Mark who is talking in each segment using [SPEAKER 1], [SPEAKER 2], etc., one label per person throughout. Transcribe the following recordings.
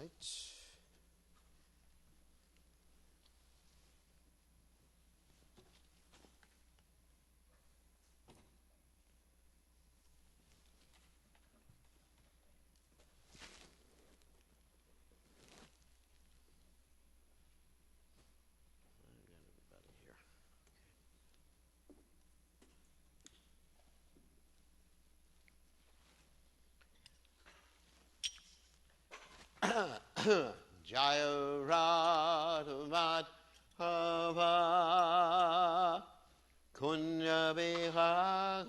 [SPEAKER 1] right. I got everybody here. Jaya Radha Madhava Kunya Vihare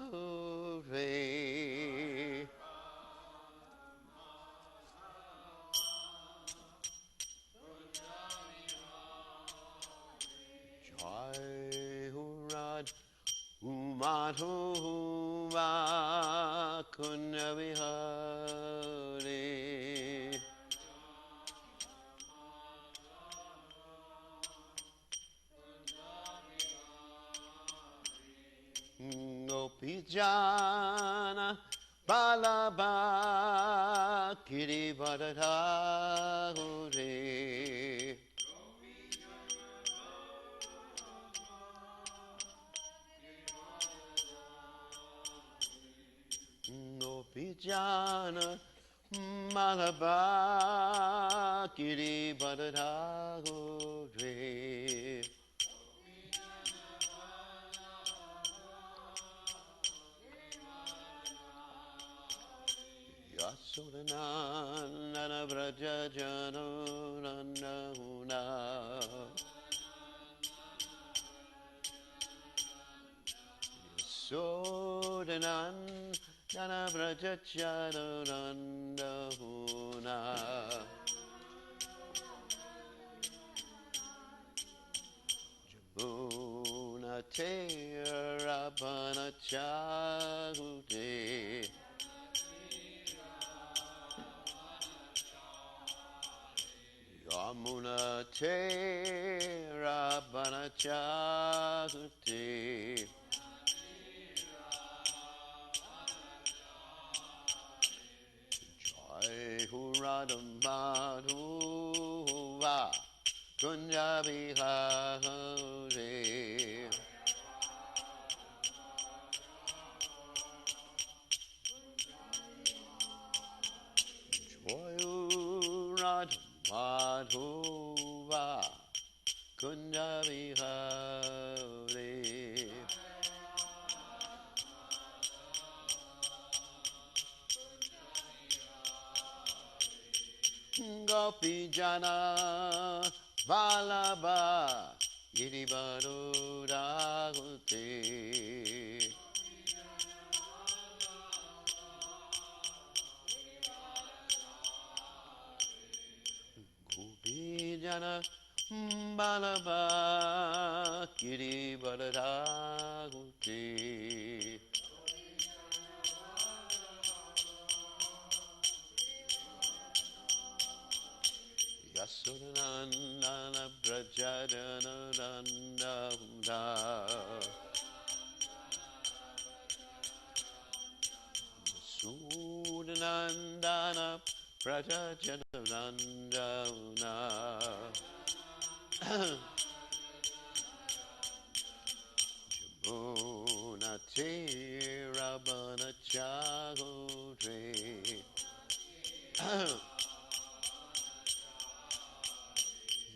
[SPEAKER 1] Jaya Radha Madhava Kunya Vihare Gopijana Balaba Kirivadadhure Gopijana Balaba Kirivadadhure Yasodananda Vraja Jano Nandahuna Yasodananda Vraja Jano Nandahuna Jamuna Tera Panachagute Yamuna Tera Panachagute Jai Huradam Madhuva Kunja Vihare Joyurad Madhuva Kunja Vihare Gopijana Valabha Girivaduragute Gopijana Valabha Girivaduragute Yasodananda Brajadananda Yasodananda Brajadananda Jamuna Tera Banachagore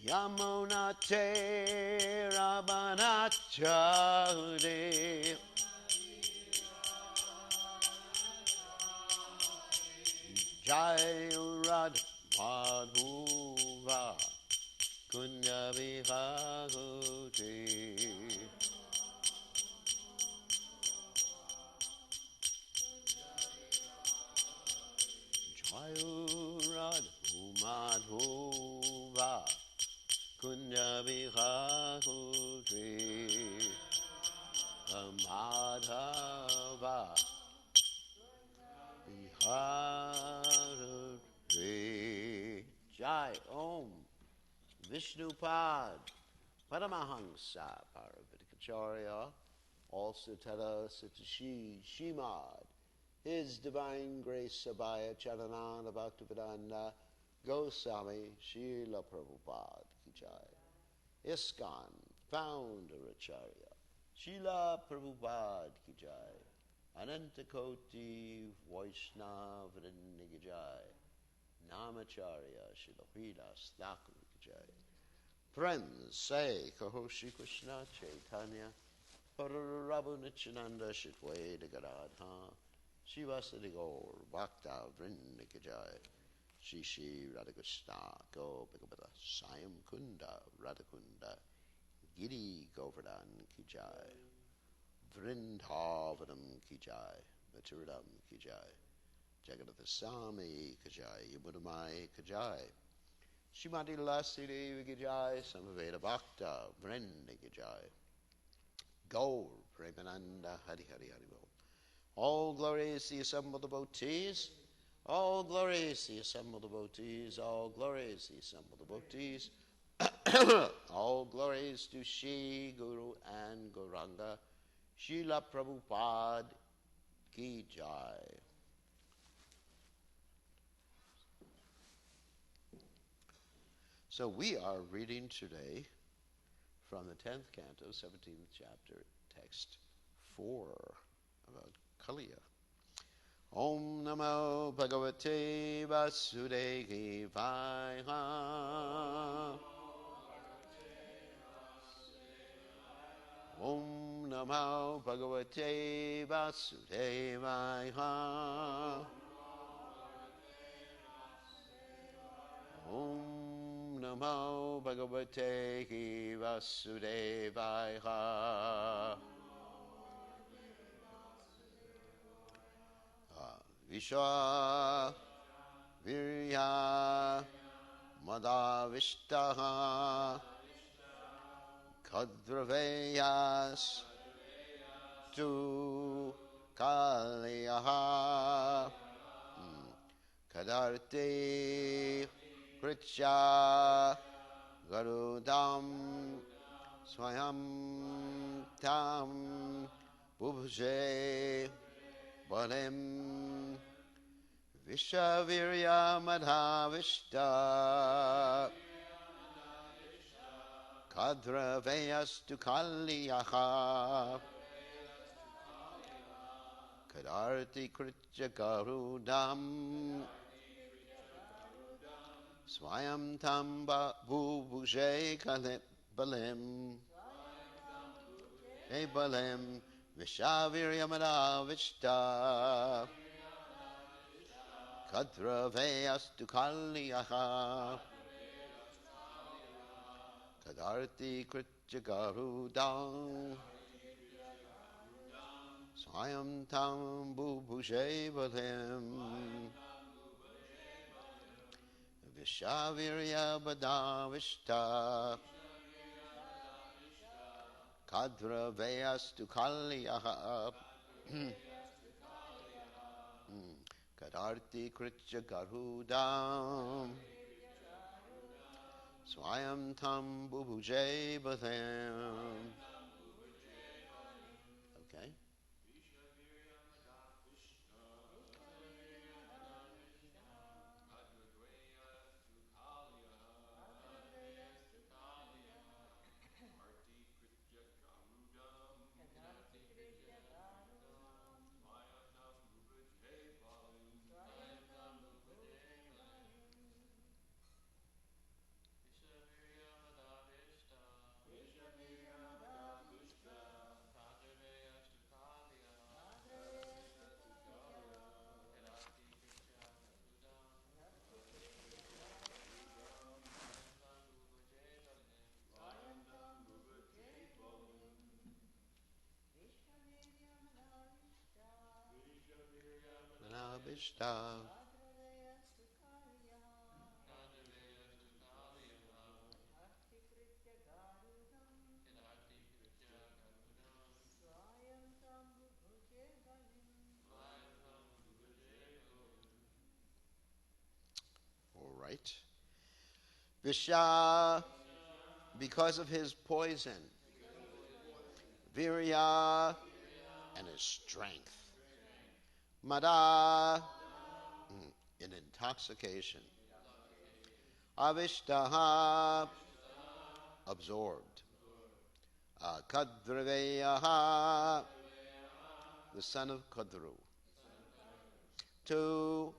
[SPEAKER 1] Yamuna Tera Banachagore Jai Radha Madhuva Kunya Vihagute Jai Radha Madhuva Kunya Vihagute Madhava Vihare Jai Om Vishnupad Paramahamsa Paravatikacharya also Tada Satashi Shimad His Divine Grace Abhaya Charananda Bhaktivedanta Goswami Srila Prabhupada ki jai. ISKCON Founder Acharya Srila Prabhupada ki jai. Anantakoti Vaishnava Vrinda ki jai. Namacharya Srila Hridas Thakur ki jai. Friends, say, Kaho Shri Krishna Chaitanya Prabhu Nityananda Shitweda Gadadha Shivasadi Gaur Bhakta Vrinda ki jai. Shri Shri Radhakrishna Gopakapata Sayam Kunda Radhakunda Giri Govardhan ki jai. Vrindavanam ki jai. Maturidam ki jai. Jagannath Swami ki jai. Yamudamai ki jai. Shrimati Lasi Devi ki jai. Samaveda Bhakta Vrinda ki jai. Gaur Premananda Hari Hari Hari Bol. All glories to the assembled devotees. All glories to the assembled devotees. All glories to the assembled devotees. All glories to Shri Guru and Gauranga. Srila Prabhupada ki jai. So we are reading today from the 10th canto, 17th chapter, text 4, about Kaliya. Om Namo Bhagavate Vasudevaya. Om Namo Bhagavate Vasudevaya. Om Namo Bhagavate Vasudevaya. Vishwa Virya Madhavishtaha Kadraveyas Tu Kaliyaha Kadarte Kritya Garudam Swayam Tam Bubhuje Balem Vishavirya Madhavishta Kadravyastu Kaliyaha Kadarti Kritya Garudam Swayam Tamba Bubuje Balem Balem Vishavirya Madhavishta Kadravyastu Kaliyaha Kadarti Kritya Garudam Swayam Tam Bubuje Balem Vishavirya Madhavishta Kadravyastu Kaliyaha Kadarti Kritya Garudam Swayam Tam Bubuje Badam. Okay. Vishta All right. Visha, because of his poison. Virya, and his strength. Mada, in intoxication. Avishtaha, absorbed. Kadraveyaha, the son of Kadru. 2,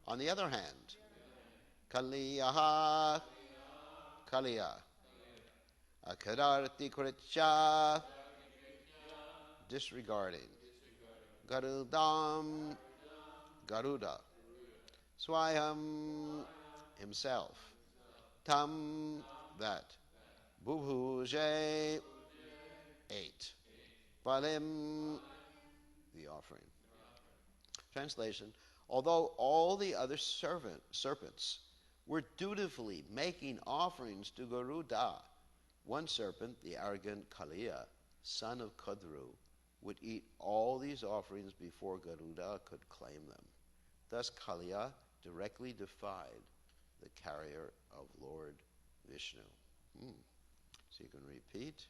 [SPEAKER 1] on the other hand, Kaliyaha, Kaliya. Akadarti Kritya, disregarding. Garudam, Garuda. Swayam, himself. Tam, that. Bubhuje, ate. Palim, the offering. Translation: although all the other serpents were dutifully making offerings to Garuda, one serpent, the arrogant Kaliya, son of Kadru, would eat all these offerings before Garuda could claim them. Thus Kaliya directly defied the carrier of Lord Vishnu. So you can repeat.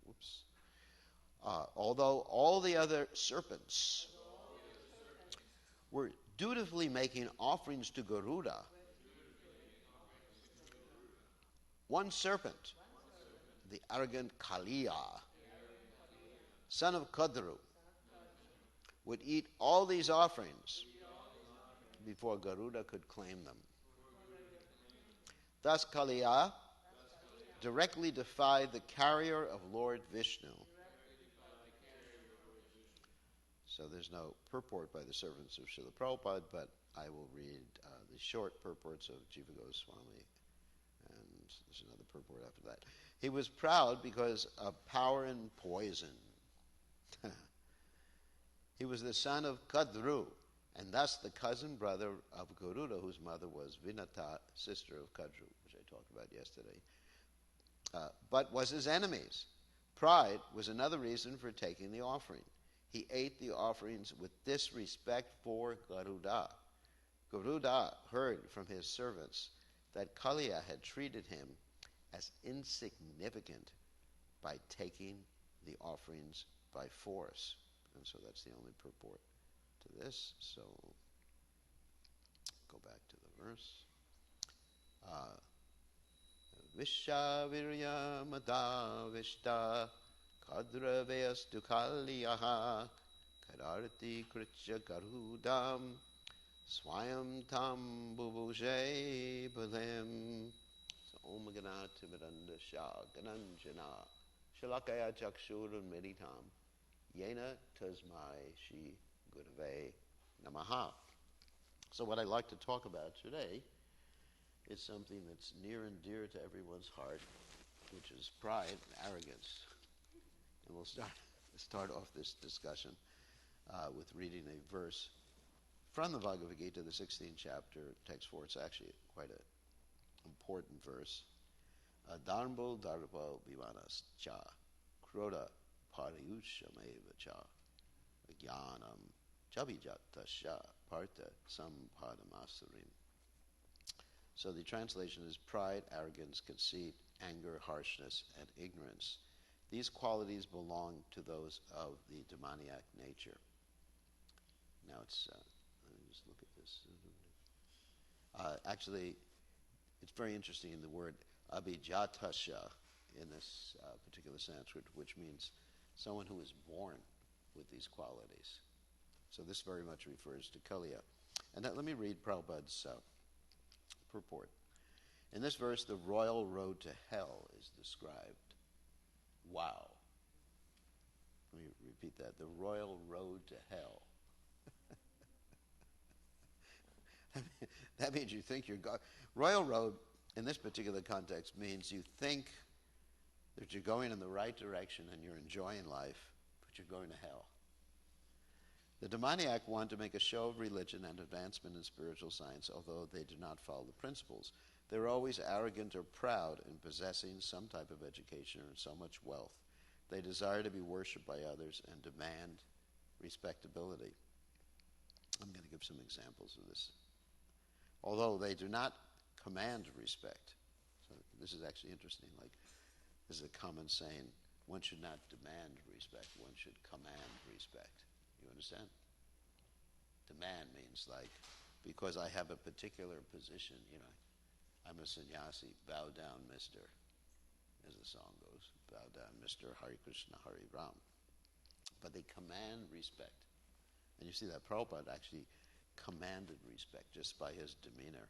[SPEAKER 1] Whoops. Although all the other serpents were dutifully making offerings to Garuda, one serpent, the arrogant Kaliya, son of Kadru, would eat all these offerings before Garuda could claim them. Thus Kaliya directly defied the carrier of Lord Vishnu. So there's no purport by the servants of Srila Prabhupada, but I will read the short purports of Jiva Goswami, and there's another purport after that. He was proud because of power and poison. He was the son of Kadru, and thus the cousin brother of Garuda, whose mother was Vinata, sister of Kadru, which I talked about yesterday, but was his enemies. Pride was another reason for taking the offering. He ate the offerings with disrespect for Garuda. Garuda heard from his servants that Kaliya had treated him as insignificant by taking the offerings by force. And so that's the only purport to this. So go back to the verse. Vishavirya madavishta kadraveyastu kaliyaha kadarti kritya garudam swayam tam bubuje balim. So Om Ganati Miranda Shah Gananjana Shalakaya Chakshurun Meditam Yena Tasmai Shi Gurave Namaha. So what I'd like to talk about today is something that's near and dear to everyone's heart, which is pride and arrogance. And we'll start off this discussion with reading a verse from the Bhagavad Gita, the 16th chapter, text 4. It's actually quite an important verse. Dharmo dharpo vivanas cha kroda pariyushameva cha jnanam chabijata parta sampadamasarim. So the translation is pride, arrogance, conceit, anger, harshness, and ignorance. These qualities belong to those of the demoniac nature. Now let me just look at this. Actually, it's very interesting in the word abhijatasya in this particular Sanskrit, which means someone who is born with these qualities. So this very much refers to Kaliya. And let me read Prabhupada's purport. In this verse, the royal road to hell is described. Wow. Let me repeat that. The royal road to hell. That means you think you're going. Royal road, in this particular context, means you think that you're going in the right direction and you're enjoying life, but you're going to hell. The demoniac want to make a show of religion and advancement in spiritual science, although they do not follow the principles. They're always arrogant or proud in possessing some type of education or so much wealth. They desire to be worshipped by others and demand respectability. I'm going to give some examples of this. Although they do not command respect. So this is actually interesting. Like, this is a common saying, one should not demand respect, one should command respect. You understand? Demand means like, because I have a particular position, I'm a sannyasi, bow down, mister, as the song goes. Bow down, Mr. Hare Krishna, Hare Ram. But they command respect. And you see that Prabhupada actually commanded respect just by his demeanor.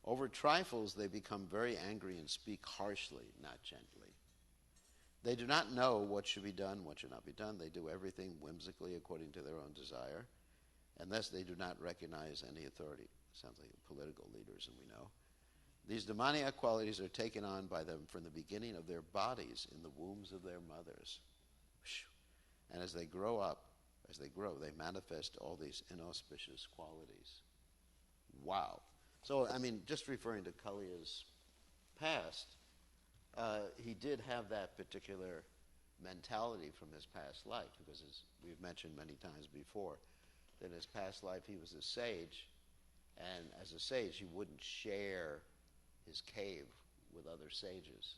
[SPEAKER 1] Over trifles, they become very angry and speak harshly, not gently. They do not know what should be done, what should not be done. They do everything whimsically according to their own desire, and thus they do not recognize any authority. Sounds like political leaders, and we know. These demoniac qualities are taken on by them from the beginning of their bodies in the wombs of their mothers. And as they grow up, they manifest all these inauspicious qualities. Wow. So, I mean, just referring to Kaliya's past, he did have that particular mentality from his past life, because as we've mentioned many times before, that in his past life he was a sage, and as a sage he wouldn't share his cave with other sages.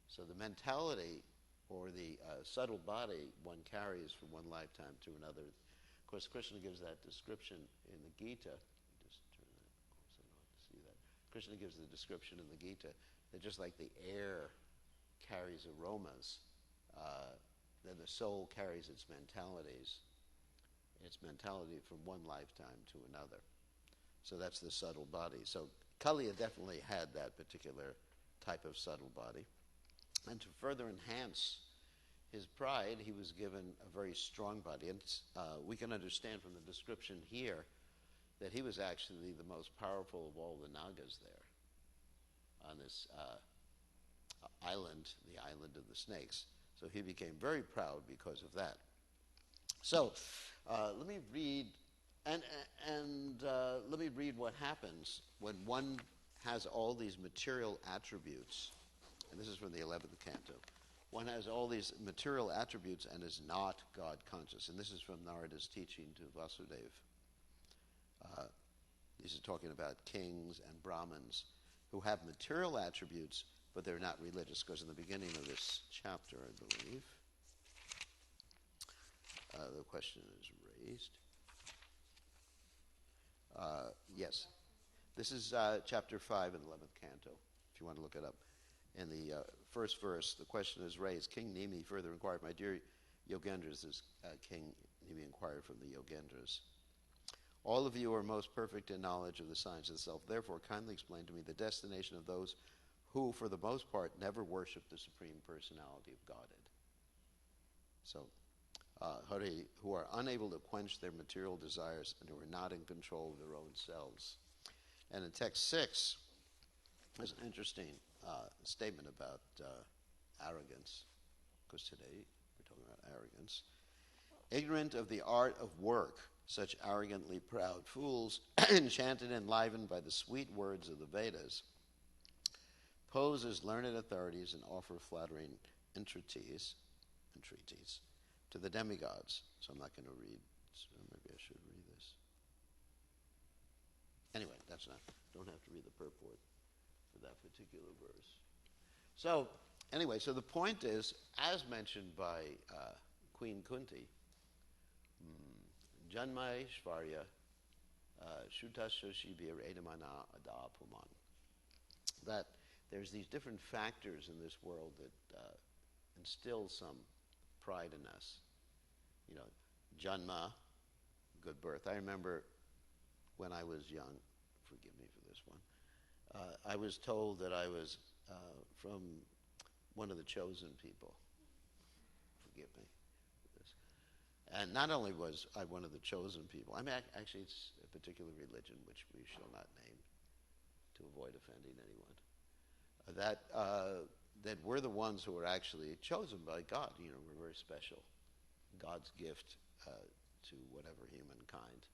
[SPEAKER 1] So the mentality or the subtle body one carries from one lifetime to another. Of course, Krishna gives that description in the Gita. Just turn that, of course I don't have to see that. Krishna gives the description in the Gita that just like the air carries aromas, then the soul carries its mentality from one lifetime to another. So that's the subtle body. So Kaliya definitely had that particular type of subtle body. And to further enhance his pride, he was given a very strong body. And we can understand from the description here that he was actually the most powerful of all the Nagas there on this island, the island of the snakes. So he became very proud because of that. So let me read, and let me read what happens when one has all these material attributes. And this is from the 11th canto. One has all these material attributes and is not God conscious. And this is from Narada's teaching to Vasudeva. These are talking about kings and Brahmins who have material attributes, but they're not religious. Because in the beginning of this chapter, I believe, the question is raised. Yes. This is chapter 5 in the 11th canto, if you want to look it up. In the first verse, the question is raised. King Nimi further inquired, my dear Yogendras, this King Nimi inquired from the Yogendras. All of you are most perfect in knowledge of the science of the self. Therefore, kindly explain to me the destination of those who, for the most part, never worship the Supreme Personality of Godhead. So, Hari, who are unable to quench their material desires and who are not in control of their own selves. And in text 6, there's an interesting statement about arrogance, because today we're talking about arrogance. Ignorant of the art of work, such arrogantly proud fools, enchanted and enlivened by the sweet words of the Vedas, pose as learned authorities and offer flattering entreaties to the demigods. So I'm not going to read, so maybe I should read this. Anyway, don't have to read the purport for that particular verse. So, anyway, so the point is, as mentioned by Queen Kunti, Janmai Shvarya Shutashoshibir Edamana Adapuman, that there's these different factors in this world that instill some pride in us. You know, Janma, good birth. I remember when I was young, forgive me for this one, I was told that I was from one of the chosen people. Forgive me for this. And not only was I one of the chosen people, I mean, actually it's a particular religion which we shall not name to avoid offending anyone, that we're the ones who were actually chosen by God. You know, we're very special. God's gift to whatever humankind.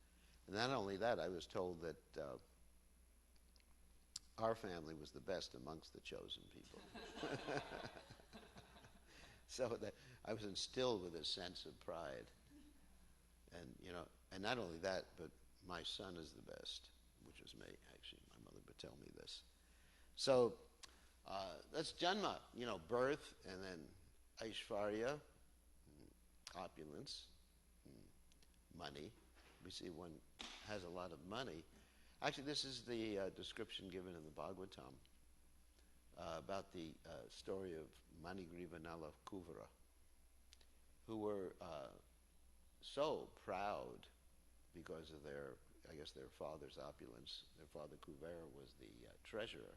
[SPEAKER 1] And not only that, I was told that our family was the best amongst the chosen people. So that I was instilled with a sense of pride. And, you know, and not only that, but my son is the best, which was me, actually. My mother would tell me this. So that's Janma, you know, birth, and then Aishvarya, opulence, money. We see one has a lot of money, Actually, this is the description given in the Bhagavatam about the story of Manigriva Nala Kuvara, who were so proud because of their father's opulence. Their father Kuvera was the treasurer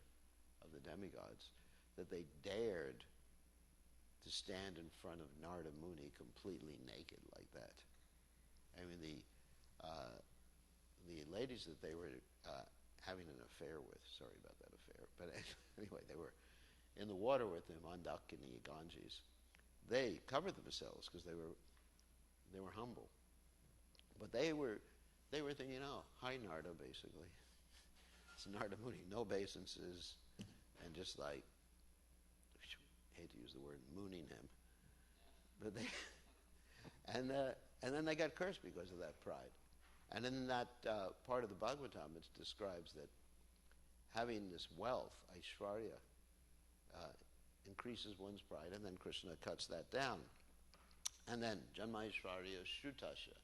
[SPEAKER 1] of the demigods, that they dared to stand in front of Narada Muni completely naked like that. I mean, the ladies that they were having an affair with, sorry about that affair, but anyway, they were in the water with him, Andakini, Ganges. They covered themselves because they were humble. But they were thinking, hi Narada, basically. It's Narada Muni, no obeisances, and just like, I hate to use the word mooning him, but they, and then they got cursed because of that pride. And in that part of the Bhagavatam, it describes that having this wealth, Aishwarya, increases one's pride, and then Krishna cuts that down. And then Janma Aishwarya Shrutasha.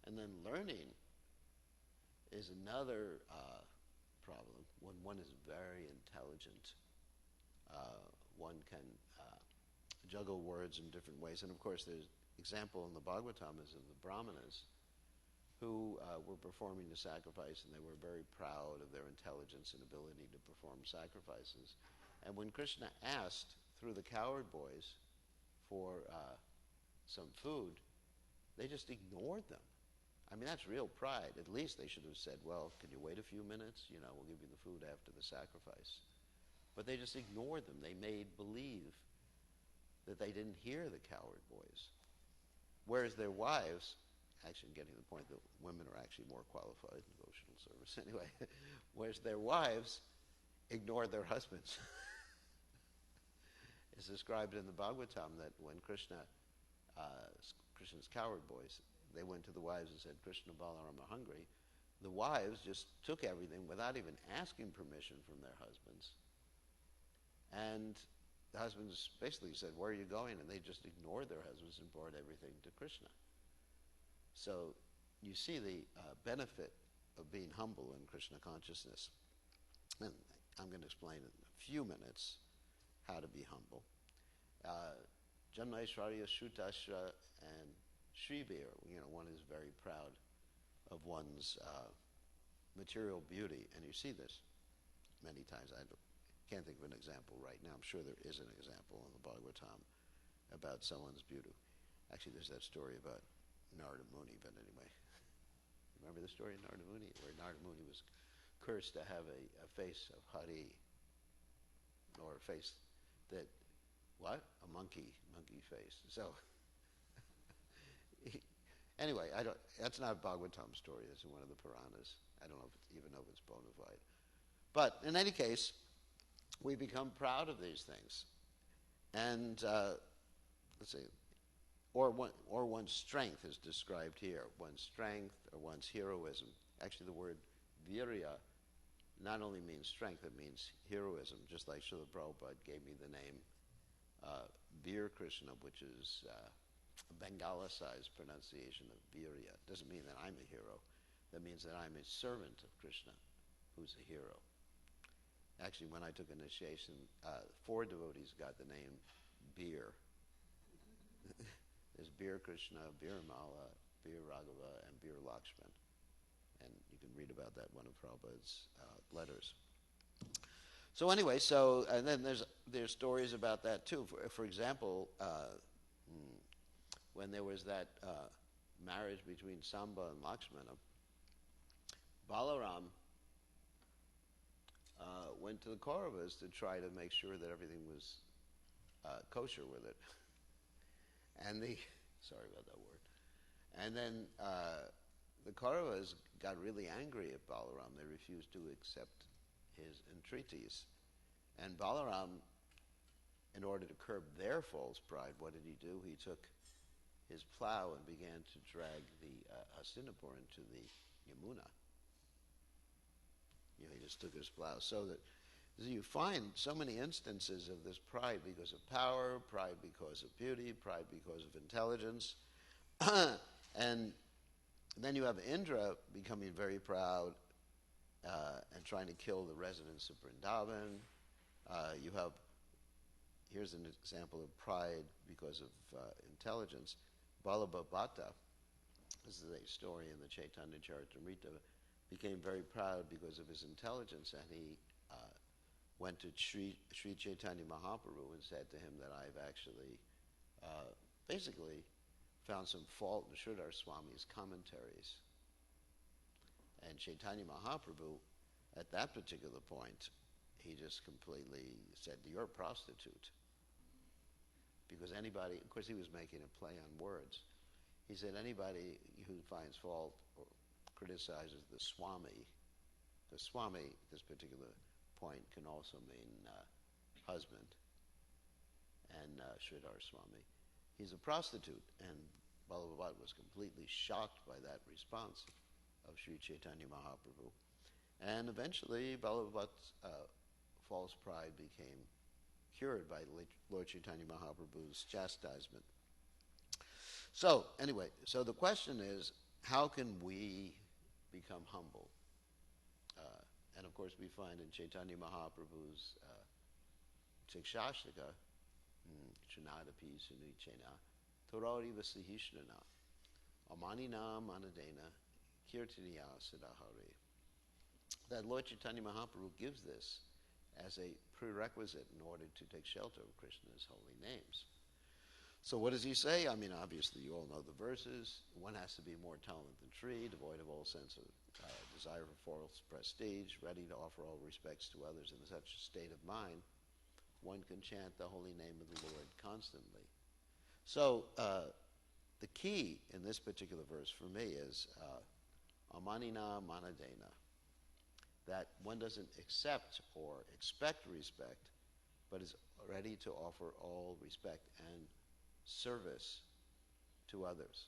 [SPEAKER 1] And then learning is another problem. When one is very intelligent, one can juggle words in different ways. And of course, there's example in the Bhagavatam is of the Brahmanas who were performing the sacrifice, and they were very proud of their intelligence and ability to perform sacrifices. And when Krishna asked through the cowherd boys for some food, they just ignored them. I mean, that's real pride. At least they should have said, well, can you wait a few minutes? We'll give you the food after the sacrifice. But they just ignored them. They made believe that they didn't hear the cowherd boys. Whereas their wives, actually I'm getting to the point that women are actually more qualified in devotional service anyway, whereas their wives ignored their husbands. It's described in the Bhagavatam that when Krishna's cowherd boys, they went to the wives and said, Krishna and Balaram are hungry. The wives just took everything without even asking permission from their husbands. And the husbands basically said, where are you going? And they just ignored their husbands and brought everything to Krishna. So you see the benefit of being humble in Krishna consciousness. And I'm going to explain in a few minutes how to be humble. Janma Aishwarya Shrutasha and Shribir, one is very proud of one's material beauty, and you see this many times. I can't think of an example right now. I'm sure there is an example in the Bhagavatam about someone's beauty. Actually, there's that story about Narada Muni, but anyway. Remember the story of Narada Muni, where Narada Muni was cursed to have a face of Hari, or a face that, what? A monkey face. So, anyway, that's not a Bhagavatam story. It's in one of the Puranas. I don't even know if it's bona fide. But in any case, we become proud of these things. And, let's see, or one's strength is described here. One's strength or one's heroism. Actually, the word virya not only means strength, it means heroism, just like Srila Prabhupada gave me the name Veer Krishna, which is a Bangala-sized pronunciation of virya. It doesn't mean that I'm a hero. That means that I'm a servant of Krishna, who's a hero. Actually, when I took initiation, 4 devotees got the name Beer. There's Beer Krishna, Beer Mala, Beer Raghava, and Beer Lakshman. And you can read about that in one of Prabhupada's letters. So anyway, and then there's stories about that too. For example, when there was that marriage between Samba and Lakshmana, Balaram went to the Kauravas to try to make sure that everything was kosher with it. And sorry about that word. And then the Kauravas got really angry at Balaram. They refused to accept his entreaties. And Balaram, in order to curb their false pride, what did he do? He took his plow and began to drag the Hastinapur into the Yamuna. He just took his plow. So that you find so many instances of this pride because of power, pride because of beauty, pride because of intelligence. And then you have Indra becoming very proud and trying to kill the residents of Vrindavan. Here's an example of pride because of intelligence. Balabhabata, this is a story in the Chaitanya Charitamrita, became very proud because of his intelligence, and he went to Sri Chaitanya Mahaprabhu and said to him that I've actually basically found some fault in Sridhar Swami's commentaries. And Chaitanya Mahaprabhu, at that particular point, he just completely said, "You're a prostitute." Because anybody, of course he was making a play on words. He said anybody who finds fault or criticizes the Swami, the Swami at this particular point can also mean husband, and Sridhar Swami, he's a prostitute. And Balabhabata was completely shocked by that response of Sri Chaitanya Mahaprabhu. And eventually Balabhabata's false pride became cured by Lord Chaitanya Mahaprabhu's chastisement. So, anyway, so the question is, how can we become humble? And of course we find in Chaitanya Mahaprabhu's Sikshashtaka, Chanadapi Sunichena, Torari Vasihishnana, Amanina Manadena, Kirtaniya Siddhahare. That Lord Chaitanya Mahaprabhu gives this as a prerequisite in order to take shelter of Krishna's holy names. So what does he say? I mean, obviously you all know the verses. One has to be more tolerant than tree, devoid of all sense of desire for false prestige, ready to offer all respects to others in such a state of mind. One can chant the holy name of the Lord constantly. So the key in this particular verse for me is amanina manadena, that one doesn't accept or expect respect, but is ready to offer all respect and service to others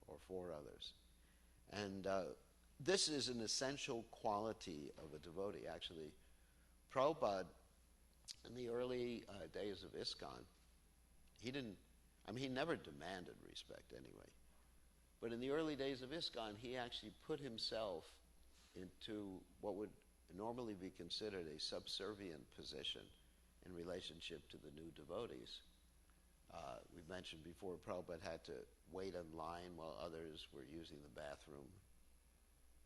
[SPEAKER 1] or for others. And this is an essential quality of a devotee. Actually, Prabhupada, in the early days of ISKCON, he never demanded respect anyway. But in the early days of ISKCON, he actually put himself into what would normally be considered a subservient position in relationship to the new devotees. We've mentioned before, Prabhupada had to wait in line while others were using the bathroom.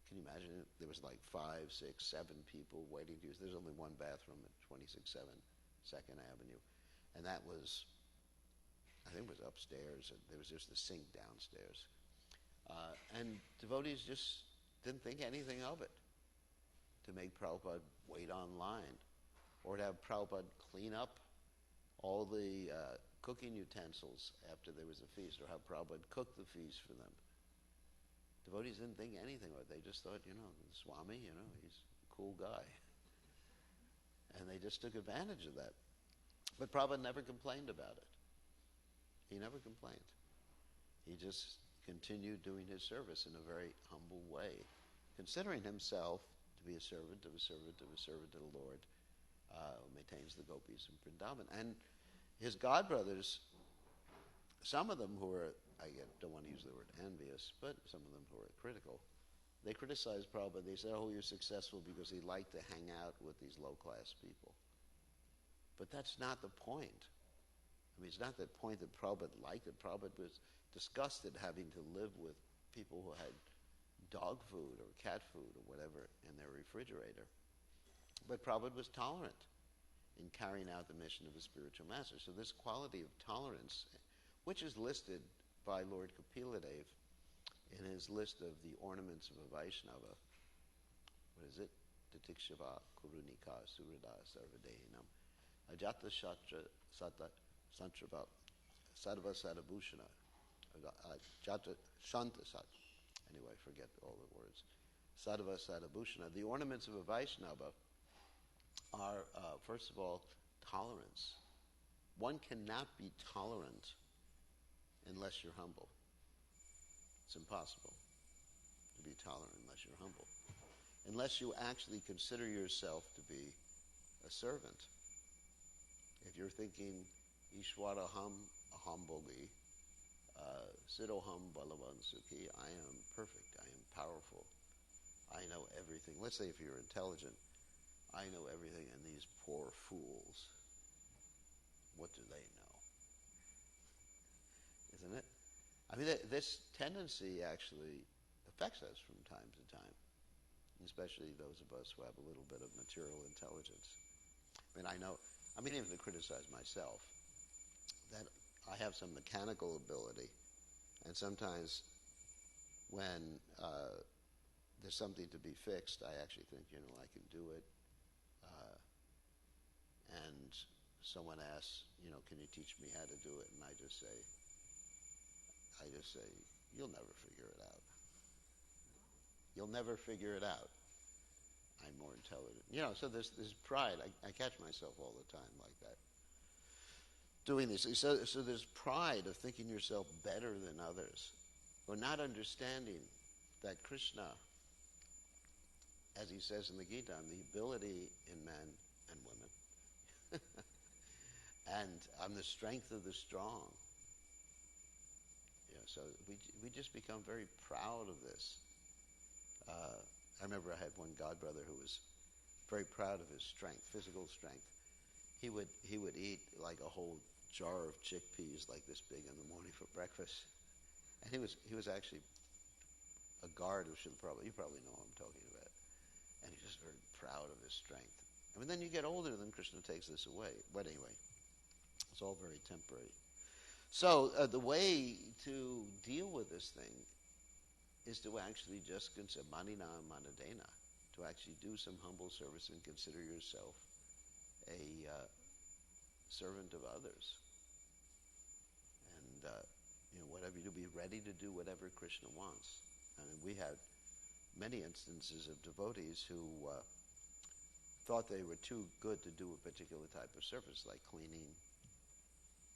[SPEAKER 1] Can you imagine it? There was like 5, 6, 7 people waiting to use. There's only one bathroom at 26-7 2nd Avenue. And that was, I think it was upstairs, and there was just the sink downstairs. And devotees just didn't think anything of it, to make Prabhupada wait online, or to have Prabhupada clean up all the cooking utensils after there was a feast, or have Prabhupada cook the feast for them. Devotees didn't think anything of it. They just thought, the Swami, he's a cool guy. And they just took advantage of that. But Prabhupada never complained about it. He never complained. He just continued doing his service in a very humble way, considering himself to be a servant of a servant of a servant of the Lord, who maintains the gopis in Vrindavan. And his godbrothers, some of them who are, I don't want to use the word envious, but some of them who are critical, they criticized Prabhupada. They said, you're successful because he liked to hang out with these low-class people. But that's not the point. It's not the point that Prabhupada liked it. Prabhupada was disgusted having to live with people who had dog food or cat food or whatever in their refrigerator. But Prabhupada was tolerant in carrying out the mission of a spiritual master. So this quality of tolerance, which is listed by Lord Kapiladev in his list of the ornaments of a Vaishnava, what is it? Titikshava Kurunika Surada Sarvadehinam Ajata Shatra Sata Santrava Sadava Sadabhushana Jata Shanta Sat. Anyway, forget all the words. Sadava Sadabhushana. The ornaments of a Vaishnava are, first of all, tolerance. One cannot be tolerant unless you're humble. It's impossible to be tolerant unless you're humble. Unless you actually consider yourself to be a servant. If you're thinking, Ishwaraham Ahambogi, Siddhoham Balavan Sukhi, I am perfect, I am powerful, I know everything. Let's say if you're intelligent, I know everything, and these poor fools, what do they know? Isn't it? I mean, this tendency actually affects us from time to time, especially those of us who have a little bit of material intelligence. I mean, even to criticize myself, that I have some mechanical ability, and sometimes when there's something to be fixed, I actually think, I can do it. And someone asks, can you teach me how to do it? And I just say, you'll never figure it out. You'll never figure it out. I'm more intelligent. So there's pride. I catch myself all the time like that. Doing this. So there's pride of thinking yourself better than others, or not understanding that Krishna, as he says in the Gita, the ability in men and women, and I'm the strength of the strong. So we just become very proud of this. I remember I had one godbrother who was very proud of his strength, physical strength. He would eat like a whole jar of chickpeas like this big in the morning for breakfast. And he was actually a guard who you probably know who I'm talking about. And he's just very proud of his strength. Then you get older, then Krishna takes this away. But anyway, it's all very temporary. So the way to deal with this thing is to actually just consider manina manadena, to actually do some humble service and consider yourself a servant of others. And whatever you do, be ready to do whatever Krishna wants. We had many instances of devotees who thought they were too good to do a particular type of service, like cleaning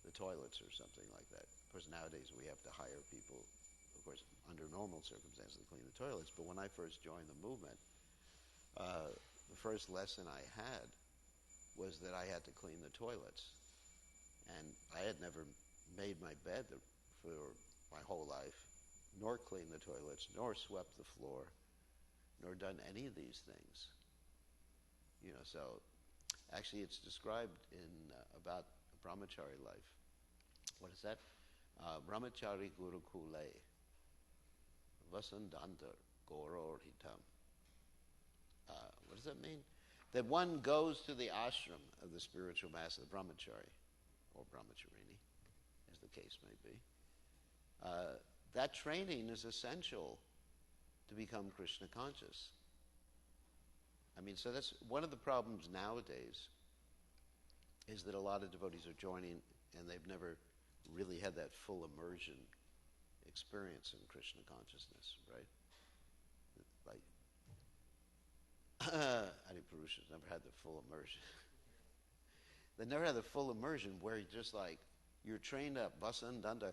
[SPEAKER 1] the toilets or something like that. Of course, nowadays we have to hire people, of course, under normal circumstances to clean the toilets. But when I first joined the movement, the first lesson I had was that I had to clean the toilets. And I had never made my bed for my whole life, nor cleaned the toilets, nor swept the floor, nor done any of these things. So actually it's described in about a brahmachari life. What is that? Brahmachari gurukule vasandanta gororhitam. What does that mean? That one goes to the ashram of the spiritual master, the brahmachari, or brahmacharini, as the case may be. That training is essential to become Krishna conscious. So that's one of the problems nowadays, is that a lot of devotees are joining and they've never really had that full immersion experience in Krishna consciousness, right? Like Adipurusha's never had the full immersion. They never had the full immersion where you're trained up, vasandanta.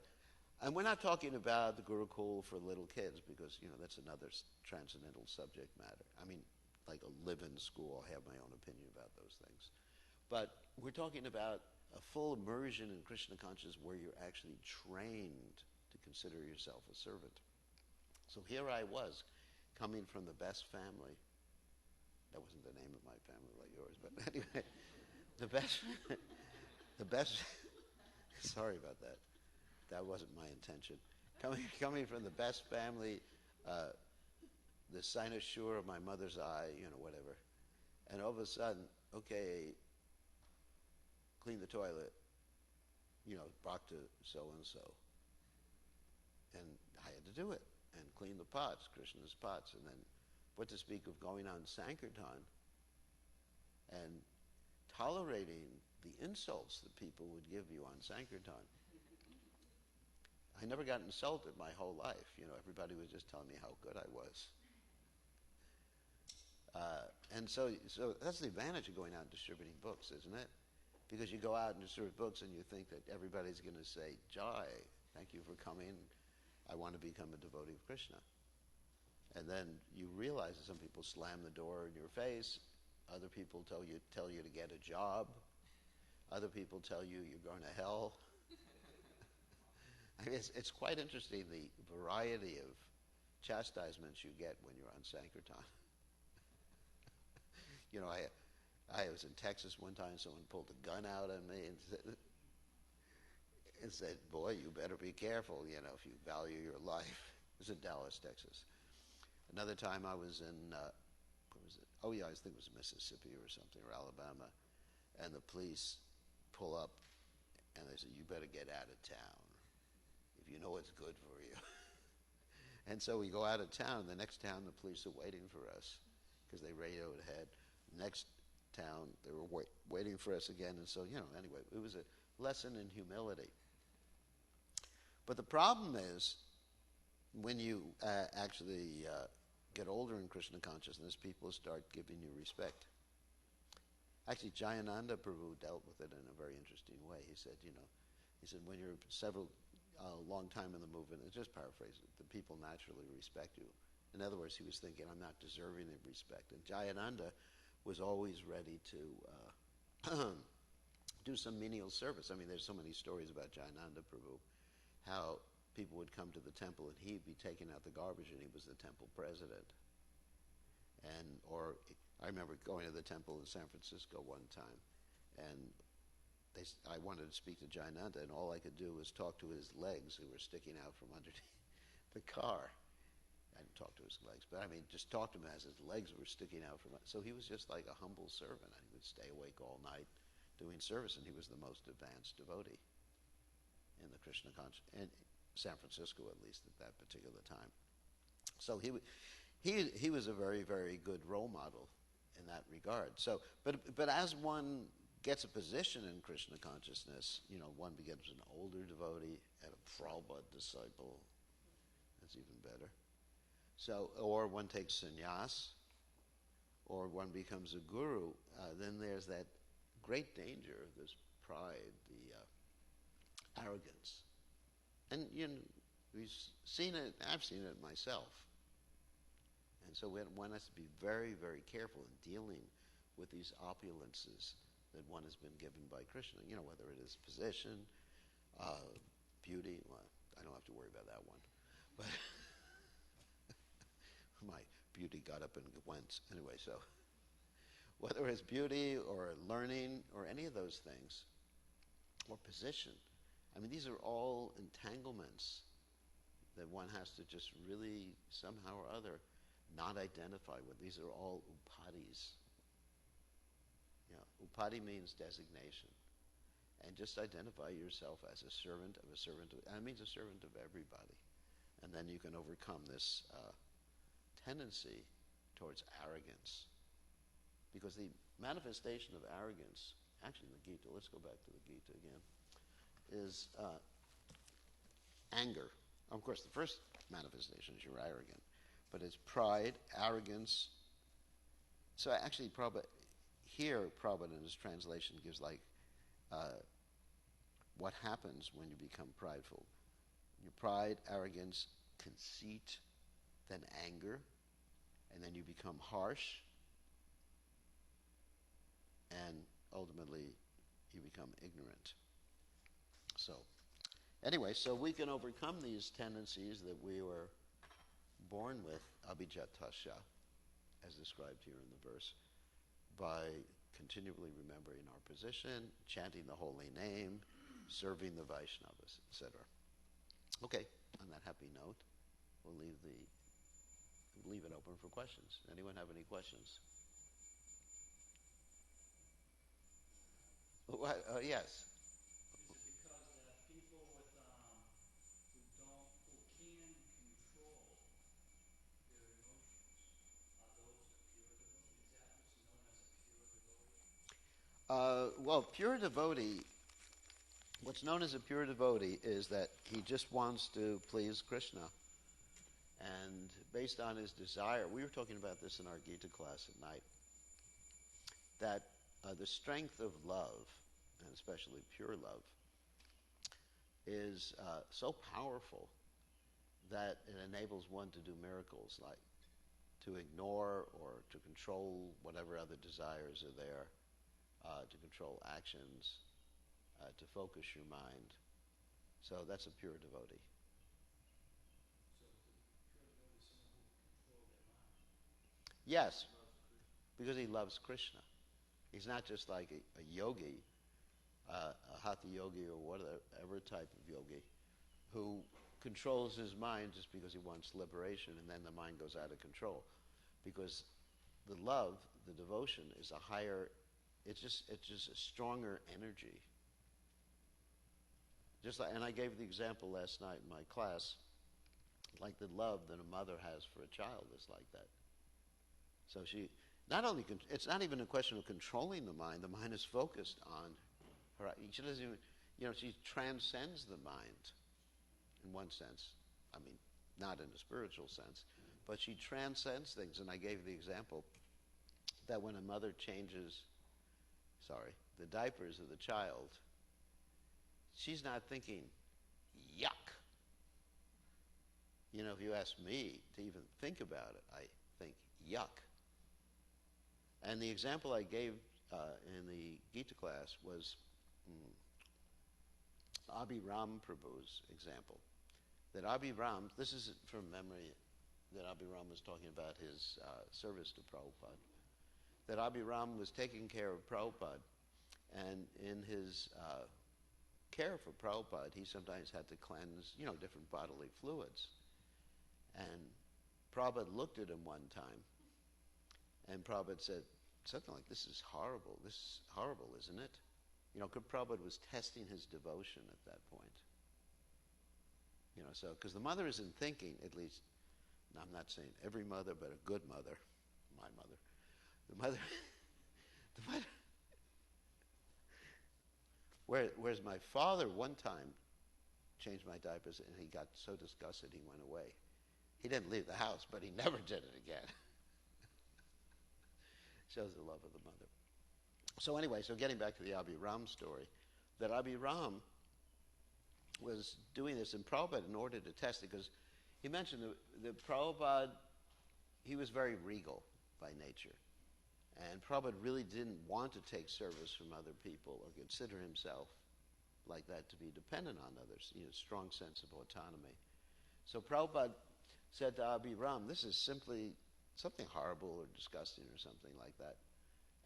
[SPEAKER 1] And we're not talking about the Gurukul for little kids, because, that's another transcendental subject matter. Like a live-in school, I have my own opinion about those things. But we're talking about a full immersion in Krishna consciousness where you're actually trained to consider yourself a servant. So here I was, coming from the best family. That wasn't the name of my family like yours, but anyway, the best, sorry about that. That wasn't my intention. Coming from the best family, the cynosure of my mother's eye, whatever. And all of a sudden, okay, clean the toilet, brought to so-and-so. And I had to do it, and clean the pots, Krishna's pots. And then what to speak of going on Sankirtan and tolerating the insults that people would give you on Sankirtan. I never got insulted my whole life. Everybody was just telling me how good I was. And so that's the advantage of going out and distributing books, isn't it? Because you go out and distribute books and you think that everybody's going to say, Jai, thank you for coming. I want to become a devotee of Krishna. And then you realize that some people slam the door in your face. Other people tell you to get a job. Other people tell you you're going to hell. It's quite interesting, the variety of chastisements you get when you're on Sankirtan. You know, I was in Texas one time. Someone pulled a gun out on me and said, "Boy, you better be careful. You know, if you value your life." It was in Dallas, Texas. Another time I was in, where was it? Oh yeah, I think it was Mississippi or something, or Alabama, and the police pull up and they said, "You better get out of town if you know what's good for you." And so we go out of town. The next town, the police are waiting for us because they radioed ahead. Next town, they were waiting for us again. And so, you know, anyway, it was a lesson in humility. But the problem is, when you actually get older in Krishna consciousness, people start giving you respect. Actually, Jayananda Prabhu dealt with it in a very interesting way. He said, you know, when you're long time in the movement, and just paraphrase it, the people naturally respect you. In other words, he was thinking, I'm not deserving of respect. And Jayananda was always ready to do some menial service. I mean, there's so many stories about Jayananda Prabhu, how people would come to the temple and he'd be taking out the garbage and he was the temple president. Or I remember going to the temple in San Francisco one time, and I wanted to speak to Jayananda, and all I could do was talk to his legs who were sticking out from underneath the car. I didn't talk to his legs, but I mean, just talk to him as his legs were sticking out from. So he was just like a humble servant, and he would stay awake all night doing service, and he was the most advanced devotee in the Krishna consciousness, in San Francisco at least at that particular time. So he was a very, very good role model in that regard. So, but as one gets a position in Krishna consciousness, you know, one becomes an older devotee and a Prabhupada disciple. That's even better. So, or one takes sannyas, or one becomes a guru. Then there's that great danger, this pride, the arrogance, and you know, we've seen it. I've seen it myself. And so one has to be very, very careful in dealing with these opulences that one has been given by Krishna. You know, whether it is position, beauty. Well, I don't have to worry about that one. But my beauty got up and went. Anyway, so whether it's beauty or learning or any of those things, or position, I mean, these are all entanglements that one has to just really somehow or other not identify with. These are all upadis. You know, upadi means designation. And just identify yourself as a servant of, that means a servant of everybody. And then you can overcome this tendency towards arrogance. Because the manifestation of arrogance, actually in the Gita, let's go back to the Gita again, is anger. Of course, the first manifestation is you're arrogant. But it's pride, arrogance. So actually, Prabhupada in his translation gives like what happens when you become prideful. Your pride, arrogance, conceit, then anger, and then you become harsh, and ultimately you become ignorant. So anyway, so we can overcome these tendencies that we were born with, abhijatasya, as described here in the verse, by continually remembering our position, chanting the holy name, serving the Vaishnavas, etc. Okay, on that happy note, we'll leave it open for questions. Anyone have any questions? Yes. Well, pure devotee, what's known as a pure devotee is that he just wants to please Krishna. And based on his desire, we were talking about this in our Gita class at night, that the strength of love, and especially pure love, is so powerful that it enables one to do miracles, like to ignore or to control whatever other desires are there, to control actions, to focus your mind. So that's a pure devotee. Yes, because he loves Krishna. He's not just like a yogi, a hatha yogi or whatever type of yogi, who controls his mind just because he wants liberation, and then the mind goes out of control. Because the love, the devotion, is a higher, it's just a stronger energy. Just like, and I gave the example last night in my class, like the love that a mother has for a child is like that. So she not only it's not even a question of controlling the mind. The mind is focused on her. She doesn't even, she transcends the mind in one sense. I mean, not in a spiritual sense, but she transcends things. And I gave the example that when a mother changes, the diapers of the child, she's not thinking, yuck. If you ask me to even think about it, I think, yuck. And the example I gave in the Gita class was Abhiram Prabhu's example. That Abhiram, this is from memory, that Abhiram was talking about his service to Prabhupada. That Abhiram was taking care of Prabhupada, and in his care for Prabhupada, he sometimes had to cleanse, different bodily fluids. And Prabhupada looked at him one time, and Prabhupada said, something like, this is horrible. This is horrible, isn't it? Prabhupada was testing his devotion at that point. So, because the mother isn't thinking, at least, I'm not saying every mother, but a good mother, my mother. The mother, whereas my father one time changed my diapers, and he got so disgusted he went away. He didn't leave the house, but he never did it again. Shows the love of the mother. So anyway, getting back to the Abhiram story, that Abhiram was doing this in Prabhupada in order to test it, because he mentioned that Prabhupada, he was very regal by nature. And Prabhupada really didn't want to take service from other people or consider himself like that to be dependent on others, strong sense of autonomy. So Prabhupada said to Abhiram, this is simply something horrible or disgusting or something like that.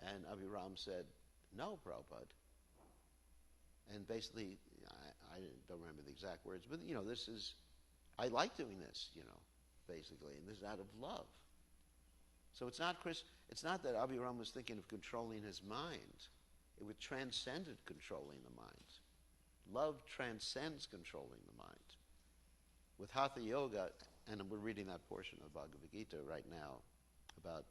[SPEAKER 1] And Abhiram said, no, Prabhupada. And basically, I don't remember the exact words, but this is, I like doing this, basically, and this is out of love. So it's not that Abhiram was thinking of controlling his mind. It was transcended controlling the mind. Love transcends controlling the mind. With Hatha Yoga, and we're reading that portion of Bhagavad Gita right now, about,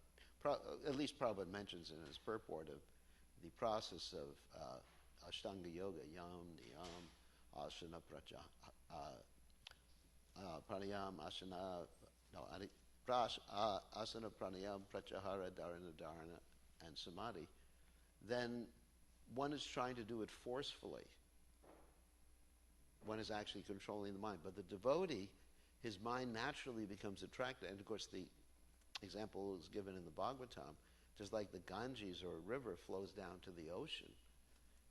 [SPEAKER 1] at least Prabhupada mentions in his purport of the process of Ashtanga Yoga, Yam, Niyam, Asana, Pranayam, Asana, Asana, Pranayam, Pratyahara, Dharana, and Samadhi, then one is trying to do it forcefully. One is actually controlling the mind. But the devotee, his mind naturally becomes attracted. And of course, the example is given in the Bhagavatam, just like the Ganges or a river flows down to the ocean.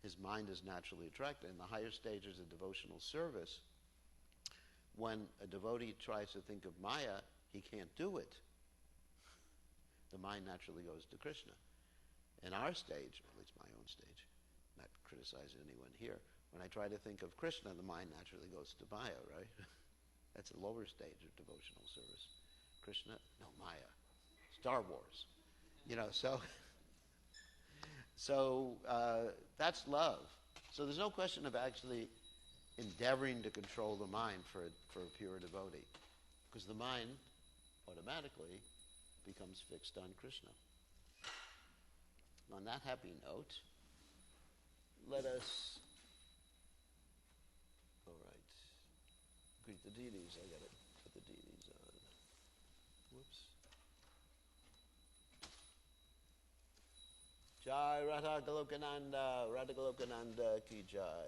[SPEAKER 1] His mind is naturally attracted. In the higher stages of devotional service, when a devotee tries to think of Maya, he can't do it. The mind naturally goes to Krishna. In our stage, at least my own stage, not criticizing anyone here, when I try to think of Krishna, the mind naturally goes to Maya, right? That's a lower stage of devotional service. Krishna, no, Maya. Star Wars. So that's love. So there's no question of actually endeavoring to control the mind for a pure devotee, because the mind automatically becomes fixed on Krishna. On that happy note, let us, all right, greet the deities. I got to put the deities on. Whoops. Jai Radha Golokananda, Radha Golokananda ki jai.